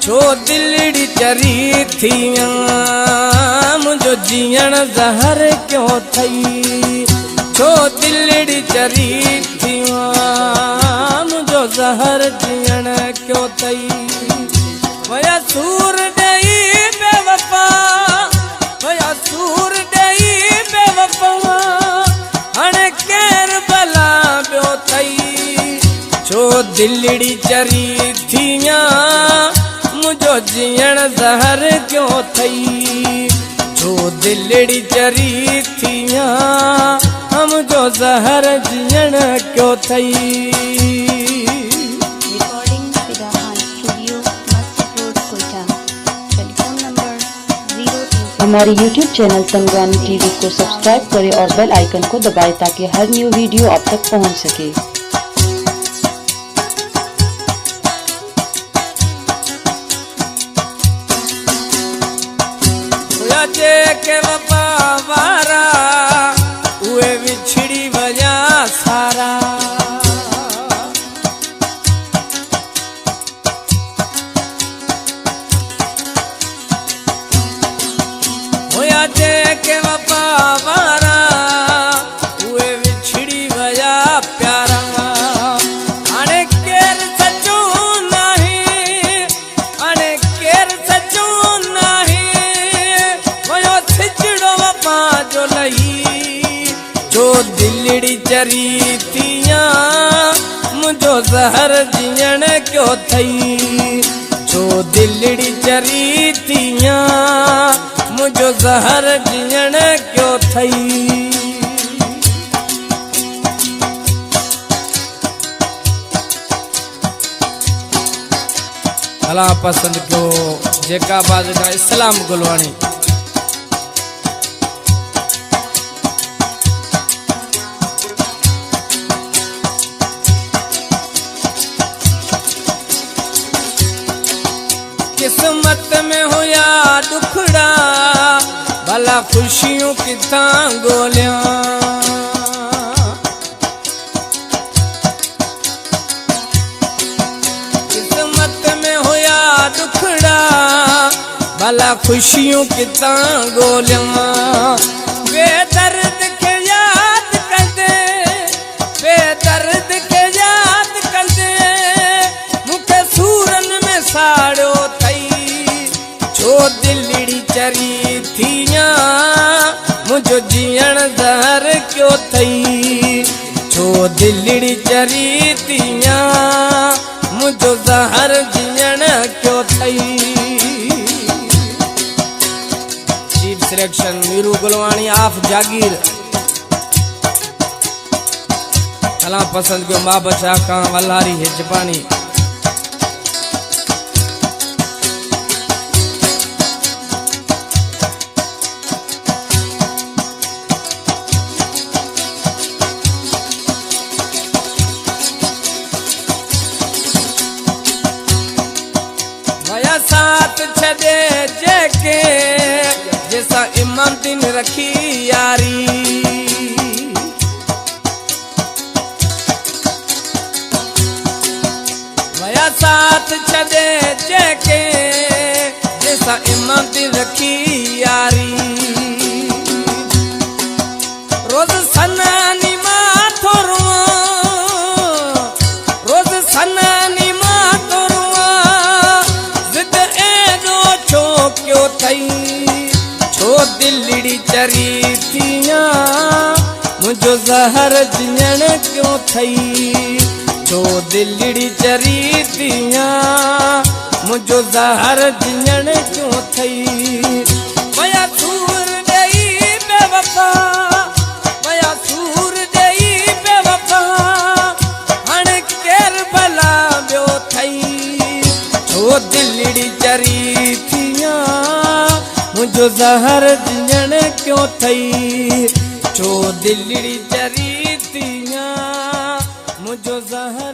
छो दिलड़ी चरी थियां मुझो जीअण ज़हर क्यों थई। छो दिलड़ी चरी थियां मुझो ज़हर जीअण क्यों थई। वया सूर ॾेई बेवफा, वया सूर ॾेई बेवफा, हाणे केर भला ॿियो थई। छो दिलड़ी चरी थियां मुझो जीअण ज़हर क्यों थई। छो दिलड़ी चरी थियां मुझो ज़हर जीअण क्यों थई। रिकॉर्डिंग फिदाखान स्टूडियो मस्जिद रोड कोटा। Telephone number 03। हमारे YouTube चैनल तंगवानी टीवी को सब्सक्राइब करें और बेल आइकन को दबाएं ताकि हर न्यू वीडियो आप तक पहुंच सके। के वफा वारा उहे विछड़ी वया सारा। होया जे के वफा वारा उहे विछड़ी वया प्यारा। हाणे केर सचो नहीं, हाणे केर सचो नहीं, जो लही। जो दिलड़ी चरी थियां मुझो ज़हर जीअण क्यों थई। जो दिलड़ी चरी थियां मुझो ज़हर जीअण क्यों थई। भला पसंद कयो जेका बाज का इस्लाम गुलवाणी। किस्मत में होया दुखड़ा भला खुशियों किथां गोलियां। किस्मत में होया दुखड़ा भला खुशियों किथां गोलियां। बेदर्द के याद कर दे, बेदर्द के याद कर दे, मुखे सूरन में साड़ो थई। छो दिलड़ी चरी थियां मुझो जीअण ज़हर क्यों थई। छो दिलड़ी चरी थियां मुझो ज़हर जीअण क्यों थई। चीफ सिलेक्शन मीरू गुलवाणी ऑफ जागीर। भला पसंद कयो मां बचा का वल्हारी हिजपानी। साथ छदे जेके जैसा इमाम दिन रखी यारी। वया साथ छदे जेके जैसा इमाम दिन रखी यारी। रोज सनानी मां थोरुआ, रोज सनानी मां थोरुआ, क्यों थई। छो दिलड़ी चरी थियां मुझो ज़हर जीअण क्यों थई। छो दिलड़ी चरी थियां मुझो ज़हर जीअण क्यों थई। वया सूर ॾेई बेवफा, वया सूर ॾेई बेवफा, हाणे केर भला ॿियो थई। छो दिलड़ी चरी थियां मुझो ज़हर जीअण क्यों थई। छो दिलड़ी चरी थियां मुझो ज़हर